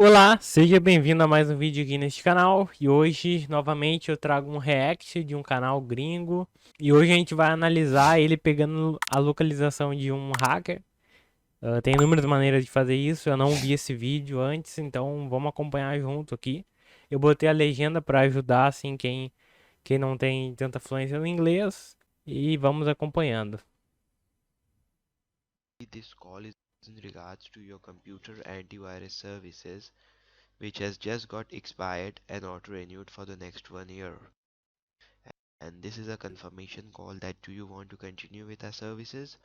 Olá, seja bem-vindo a mais um vídeo aqui neste canal. E hoje, novamente, eu trago um react de um canal gringo. E hoje a gente vai analisar ele pegando a localização de um hacker. Tem inúmeras maneiras de fazer isso, eu não vi esse vídeo antes, então vamos acompanhar junto aqui. Eu botei a legenda para ajudar, assim, quem não tem tanta fluência no inglês. E vamos acompanhando. This call is in regards to your computer antivirus services, which has just got expired and auto-renewed for the next 1 year. And this is a confirmation call that do you want to continue with our services?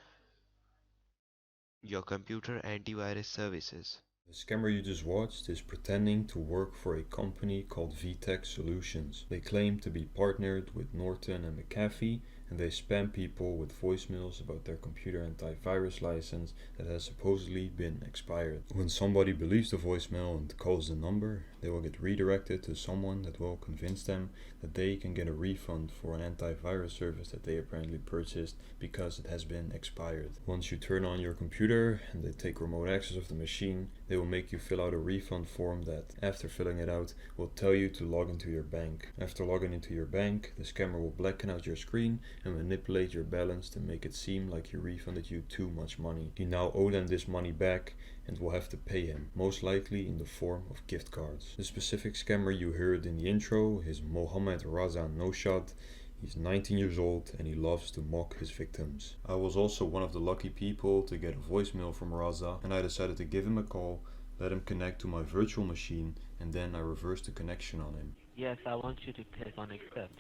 Your computer antivirus services. The scammer you just watched is pretending to work for a company called VTech Solutions. They claim to be partnered with Norton and McAfee, and they spam people with voicemails about their computer antivirus license that has supposedly been expired. When somebody believes the voicemail and calls the number, they will get redirected to someone that will convince them that they can get a refund for an antivirus service that they apparently purchased because it has been expired. Once you turn on your computer and they take remote access of the machine, they will make you fill out a refund form that, after filling it out, will tell you to log into your bank. After logging into your bank, the scammer will blacken out your screen and manipulate your balance to make it seem like he refunded you too much money. You now owe them this money back and will have to pay him, most likely in the form of gift cards. The specific scammer you heard in the intro is Mohammed Raza Noshad. He's 19 years old and he loves to mock his victims. I was also one of the lucky people to get a voicemail from Raza, and I decided to give him a call, let him connect to my virtual machine, and then I reversed the connection on him. Yes, I want you to click on accept.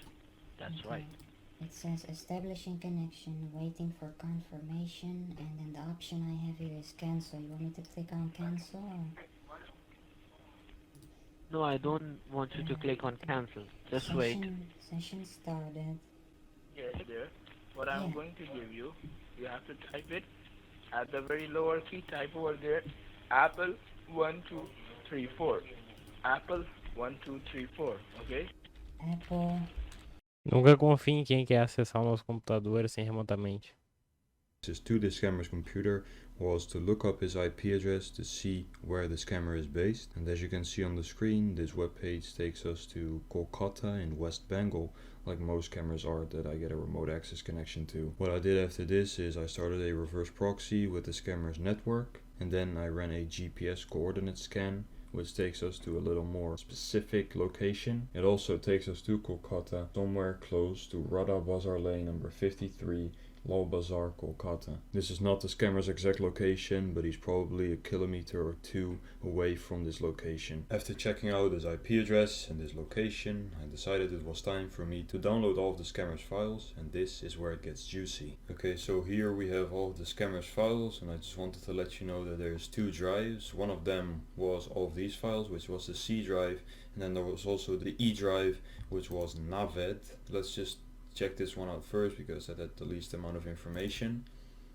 That's Okay. right. It says establishing connection, waiting for confirmation, and then the option I have here is cancel. You want me to click on cancel? Or? No, I don't want you to click on cancel. Just wait. Session started. Yes, there. What Yeah. I'm going to give you, you have to type it at the very lower key. Type over there, Apple 1234. Apple 1234. Okay. Apple. Nunca confie em quem quer acessar o nosso computador assim remotamente. To the scammer's computer was to look up his IP address to see where the scammer is based. And as you can see on the screen, this webpage takes us to Kolkata in West Bengal, like most scammers are that I get a remote access connection to. What I did after this is I started a reverse proxy with the scammer's network, and then I ran a GPS coordinate scan, which takes us to a little more specific location. It also takes us to Kolkata, somewhere close to Radha Bazar Lane number 53, Lal Bazar, Kolkata. This is not the scammer's exact location, but he's probably a kilometer or two away from this location. After checking out his IP address and his location, I decided it was time for me to download all of the scammer's files, and this is where it gets juicy. Okay, so here we have all of the scammer's files, and I just wanted to let you know that there's two drives. One of them was all of these files, which was the C drive, and then there was also the E drive, which was Naved. Let's just check this one out first because that had the least amount of information.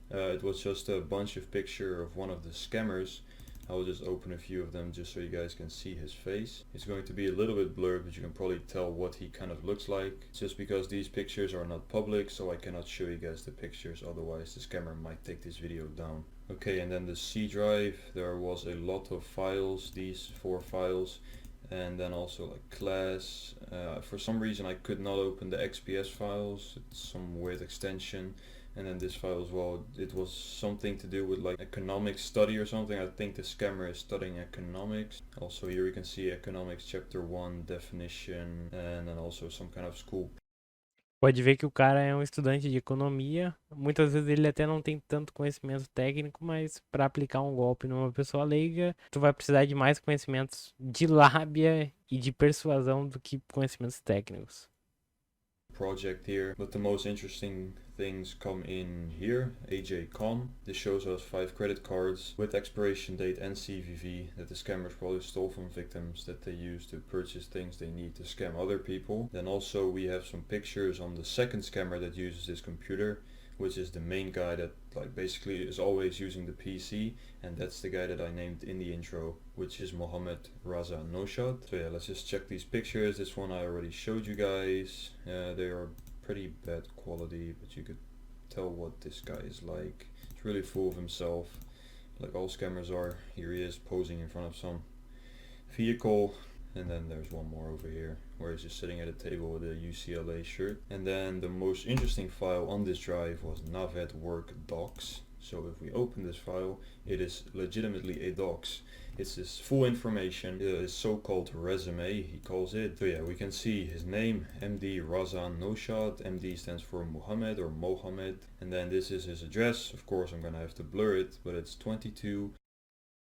It was just a bunch of picture of one of the scammers. I will just open a few of them just so you guys can see his face. It's going to be a little bit blurred, but you can probably tell what he kind of looks like. It's just because these pictures are not public, so I cannot show you guys the pictures, otherwise the scammer might take this video down. Okay, and then the C drive, there was a lot of files, these 4 files, and then also like class. For some reason I could not open the XPS files, it's some weird extension. And then this file as well, it was something to do with like economics study or something. I think the scammer is studying economics. Also here you can see economics chapter 1 definition, and then also some kind of school. Pode ver que o cara é um estudante de economia. Muitas vezes ele até não tem tanto conhecimento técnico, mas para aplicar um golpe numa pessoa leiga, tu vai precisar de mais conhecimentos de lábia e de persuasão do que conhecimentos técnicos. Project here, but the most interesting things come in here. AJ.com. This shows us 5 credit cards with expiration date and CVV that the scammers probably stole from victims that they use to purchase things they need to scam other people. Then also we have some pictures on the second scammer that uses this computer, which is the main guy that like basically is always using the PC, and that's the guy that I named in the intro, which is Mohammed Raza Noshad. So yeah, let's just check these pictures. This one I already showed you guys. They are pretty bad quality, but you could tell what this guy is like. He's really full of himself, like all scammers are. Here he is posing in front of some vehicle, and then there's one more over here where he's just sitting at a table with a UCLA shirt. And then the most interesting file on this drive was Navet Work Docs. So if we open this file, it is legitimately a docs. It's his full information, his so-called resume, he calls it. So yeah, we can see his name, MD Razan Noshad. MD stands for Muhammad or Mohammed. And then this is his address. Of course, I'm gonna have to blur it, but it's 22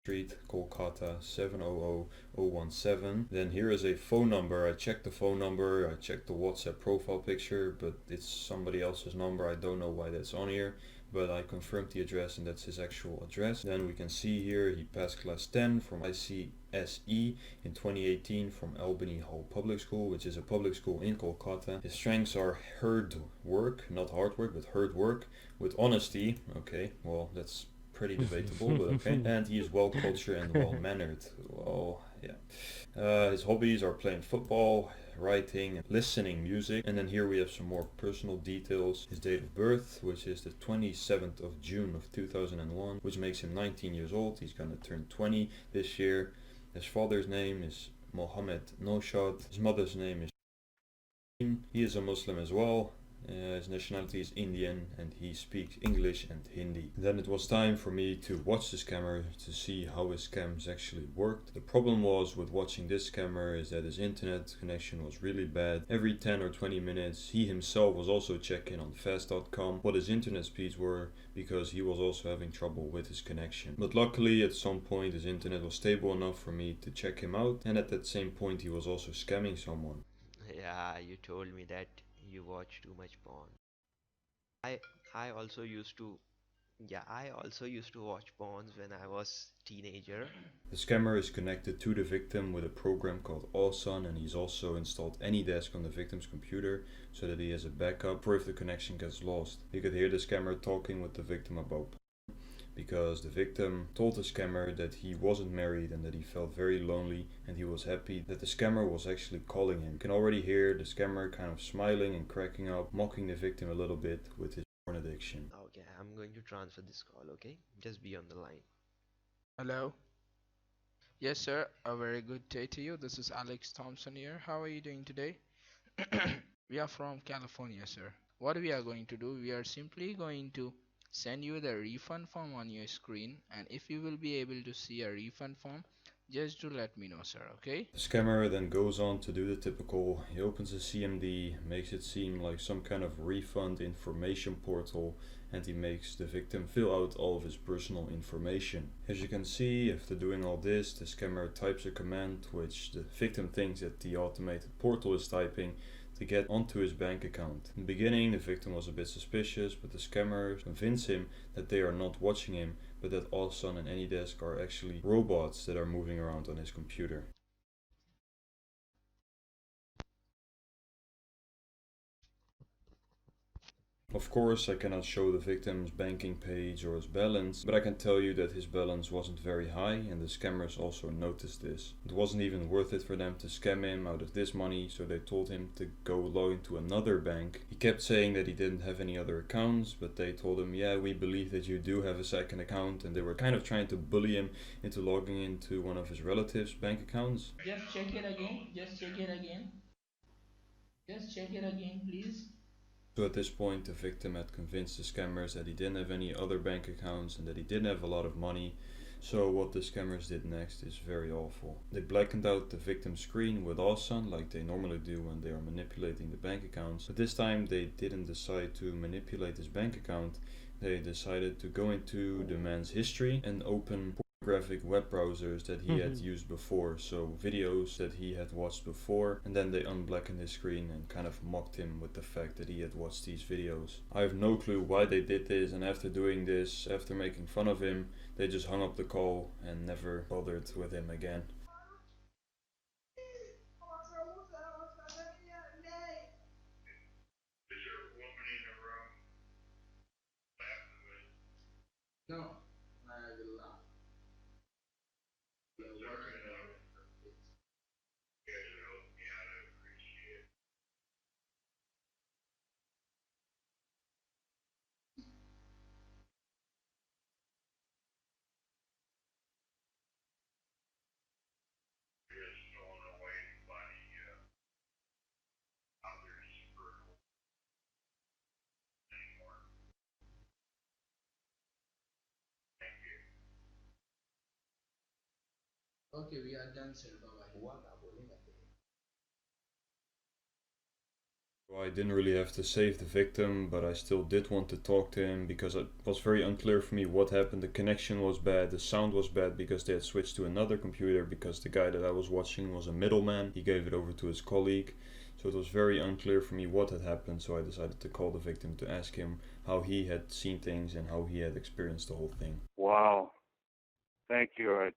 Street, Kolkata 700017. Then here is a phone number. I checked the phone number, I checked the WhatsApp profile picture, but it's somebody else's number. I don't know why that's on here, but I confirmed the address and that's his actual address. Then we can see here he passed class 10 from ICSE in 2018 from Albany Hall Public School, which is a public school in Kolkata. His strengths are hard work, not hard work, but hard work with honesty. Okay, well, that's pretty debatable, but okay. And he is well cultured and well mannered. Well, yeah. His hobbies are playing football, writing, listening music. And then here we have some more personal details. His date of birth, which is the 27th of June of 2001, which makes him 19 years old. He's gonna turn 20 this year. His father's name is Mohammed Noshad. His mother's name is He is a Muslim as well. His nationality is Indian and he speaks English and Hindi. Then it was time for me to watch the scammer to see how his scams actually worked. The problem was with watching this scammer is that his internet connection was really bad. Every 10 or 20 minutes he himself was also checking on fast.com what his internet speeds were, because he was also having trouble with his connection. But luckily at some point his internet was stable enough for me to check him out, and at that same point he was also scamming someone. Yeah, you told me that you watch too much porn. I I also used to I also used to watch porns when I was teenager. The scammer is connected to the victim with a program called Awesome, and he's also installed AnyDesk on the victim's computer so that he has a backup for if the connection gets lost. You could hear the scammer talking with the victim about because the victim told the scammer that he wasn't married and that he felt very lonely, and he was happy that the scammer was actually calling him. You can already hear the scammer kind of smiling and cracking up, mocking the victim a little bit with his porn addiction. Okay, I'm going to transfer this call, okay? Just be on the line. Hello. Yes, sir. A very good day to you. This is Alex Thompson here. How are you doing today? We are from California, sir. What we are going to do, we are simply going to send you the refund form on your screen, and if you will be able to see a refund form, just do let me know, sir, okay? The scammer then goes on to do the typical. He opens a CMD, makes it seem like some kind of refund information portal, and he makes the victim fill out all of his personal information. As you can see, after doing all this, the scammer types a command which the victim thinks that the automated portal is typing to get onto his bank account. In the beginning, the victim was a bit suspicious, but the scammers convince him that they are not watching him, but that Awesome and AnyDesk are actually robots that are moving around on his computer. Of course, I cannot show the victim's banking page or his balance, but I can tell you that his balance wasn't very high, and the scammers also noticed this. It wasn't even worth it for them to scam him out of this money, so they told him to go log into another bank. He kept saying that he didn't have any other accounts, but they told him, yeah, we believe that you do have a second account, and they were kind of trying to bully him into logging into one of his relatives' bank accounts. Just check it again. Just check it again. Just check it again, please. So at this point, the victim had convinced the scammers that he didn't have any other bank accounts and that he didn't have a lot of money. So what the scammers did next is very awful. They blackened out the victim's screen with Awesome like they normally do when they are manipulating the bank accounts. But this time they didn't decide to manipulate his bank account. They decided to go into the man's history and open pornographic web browsers that he had used before, so videos that he had watched before, and then they unblackened his screen and kind of mocked him with the fact that he had watched these videos. I have no clue why they did this, and after doing this, after making fun of him, they just hung up the call and never bothered with him again. No. Okay, we are done, sir. Bye bye. So I didn't really have to save the victim, but I still did want to talk to him because it was very unclear for me what happened. The connection was bad, the sound was bad because they had switched to another computer because the guy that I was watching was a middleman. He gave it over to his colleague. So it was very unclear for me what had happened, so I decided to call the victim to ask him how he had seen things and how he had experienced the whole thing. Wow. Thank you.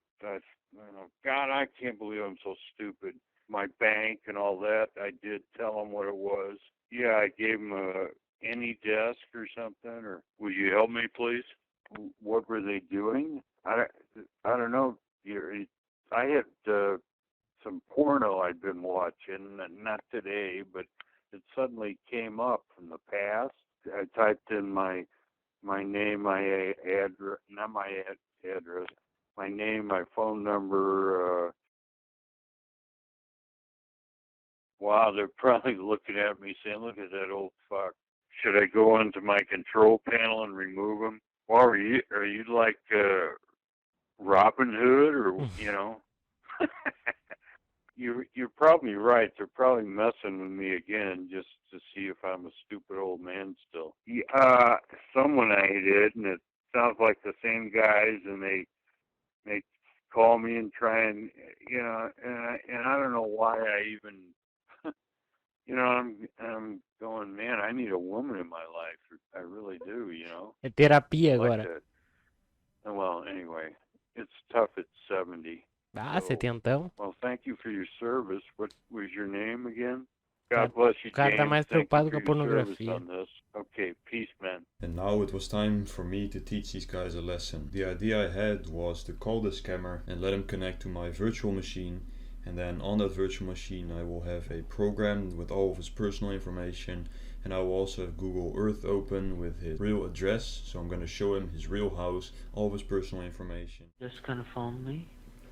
God, I can't believe I'm so stupid. My bank and all that, I did tell them what it was. Yeah, I gave them any desk or something, or would you help me, please? What were they doing? I don't know. I had some porno I'd been watching, not today, but it suddenly came up from the past. I typed in my name, my address, not my address, my name, my phone number. Wow, they're probably looking at me saying, look at that old fuck. Should I go into my control panel and remove him? Well, are you like Robin Hood, or you know? You're probably right. They're probably messing with me again just to see if I'm a stupid old man still. Someone I did, and it sounds like the same guys, and they call me and try and and I don't know why I even I'm going, man, I need a woman in my life. I really do, you know. É terapia Like agora. that. Well, anyway, it's tough at 70. Ah, So, setentão. well, thank you for your service. What was your name again? Cara- God bless you, O cara tá James. mais Thank you preocupado for com a your service pornografia. on this. Okay, peace, man. And now it was time for me to teach these guys a lesson. The idea I had was to call the scammer and let him connect to my virtual machine, and then on that virtual machine I will have a program with all of his personal information, and I will also have Google Earth open with his real address, so I'm going to show him his real house, all of his personal information. Just confirm me.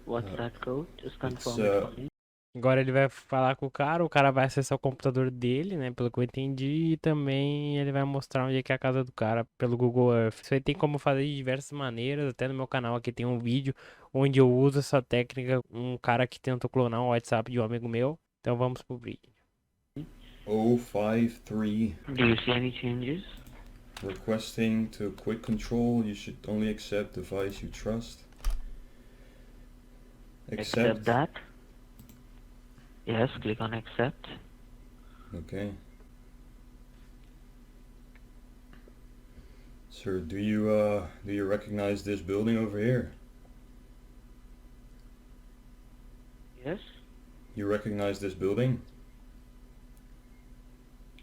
What's that code? Just It's confirm it for me. Agora ele vai falar com o cara vai acessar o computador dele, né, pelo que eu entendi, e também ele vai mostrar onde é que é a casa do cara pelo Google Earth. Isso aí tem como fazer de diversas maneiras, até no meu canal aqui tem um vídeo onde eu uso essa técnica, um cara que tentou clonar um WhatsApp de um amigo meu. Então vamos pro vídeo. 053 Do you see any changes? requesting to quit control. You should only accept device you trust. Accept that. Yes, click on accept. Okay. Sir, do you recognize this building over here? Yes? You recognize this building?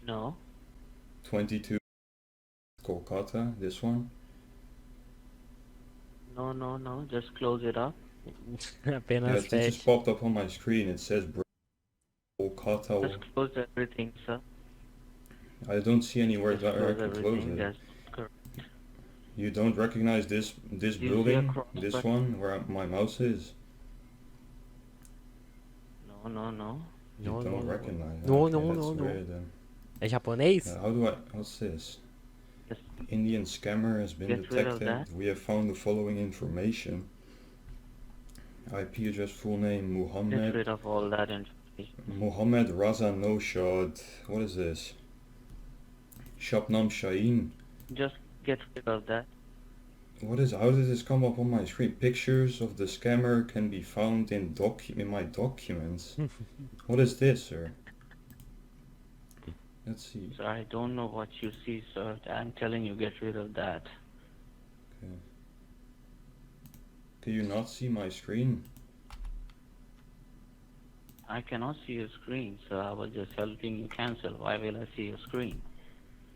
No? 22 Kolkata, this one? No, just close it up. Apenas Yes, it just feche. popped up on my screen. It says Kolkata. Just close everything, sir. I don't see anywhere Just that I close can close everything. it. That's correct. You don't recognize this You see a building? cross This button? one where my mouse is? No. You No, don't no, recognize it? no, Okay, no, that's no, no. weird then. É japonês? What's this? Just Indian scammer has been Get rid of detected. that. We have found the following information. IP address, full name, get Muhammad. rid of all that information. Muhammad Raza Noshad. What is this? Shabnam Shaheen. Just get rid of that. How did this come up on my screen? Pictures of the scammer can be found in my documents. What is this, sir? Let's see. So I don't know what you see, sir. I'm telling you, get rid of that. Okay. Can you not see my screen? I cannot see your screen, so I was just helping you cancel. Why will I see your screen?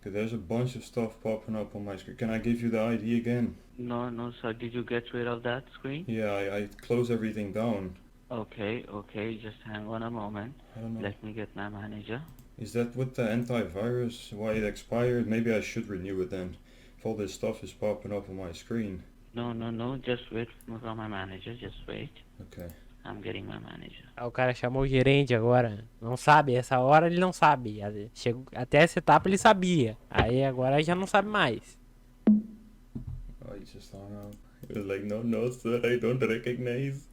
Okay, there's a bunch of stuff popping up on my screen. Can I give you the ID again? No, sir. Did you get rid of that screen? Yeah, I close everything down. Okay. Just hang on a moment. I don't know. Let me get my manager. Is that with the antivirus? Why it expired? Maybe I should renew it then. If all this stuff is popping up on my screen. No. Just wait for my manager. Just wait. Okay. I'm getting my manager. Aí o cara chamou o gerente agora. Não sabe, essa hora ele não sabe. Chegou, até essa etapa ele sabia. Aí agora já não sabe mais. Oh, he just hung up. He was like, no, sir, I don't recognize.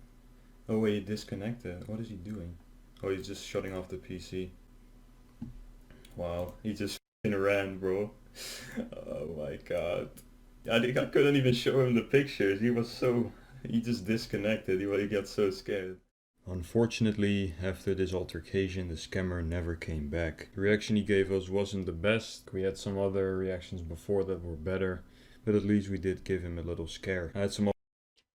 Oh wait, he disconnected. What is he doing? Oh, he's just shutting off the PC. Wow, he just f***ing ran, bro. Oh my god. I couldn't even show him the pictures. He just disconnected. He got so scared. Unfortunately, after this altercation, the scammer never came back. The reaction he gave us wasn't the best. We had some other reactions before that were better, but at least we did give him a little scare. I had some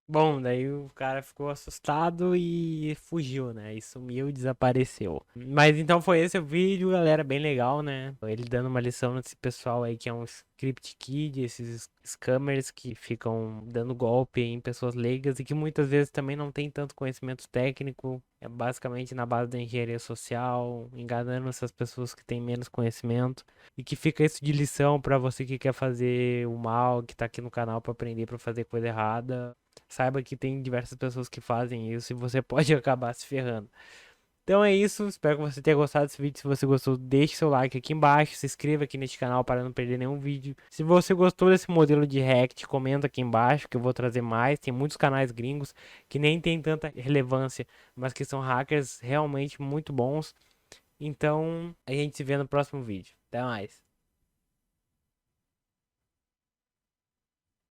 Bom, daí o cara ficou assustado e fugiu, né? E sumiu e desapareceu. Mas então foi esse o vídeo, galera, bem legal, né? Ele dando uma lição nesse pessoal aí que é um script kid, esses scammers que ficam dando golpe em pessoas leigas e que muitas vezes também não tem tanto conhecimento técnico. É basicamente na base da engenharia social, enganando essas pessoas que têm menos conhecimento. E que fica isso de lição pra você que quer fazer o mal, que tá aqui no canal pra aprender pra fazer coisa errada. Saiba que tem diversas pessoas que fazem isso e você pode acabar se ferrando. Então é isso, espero que você tenha gostado desse vídeo. Se você gostou, deixe seu like aqui embaixo, se inscreva aqui neste canal para não perder nenhum vídeo. Se você gostou desse modelo de React, comenta aqui embaixo que eu vou trazer mais. Tem muitos canais gringos que nem tem tanta relevância, mas que são hackers realmente muito bons. Então a gente se vê no próximo vídeo. Até mais.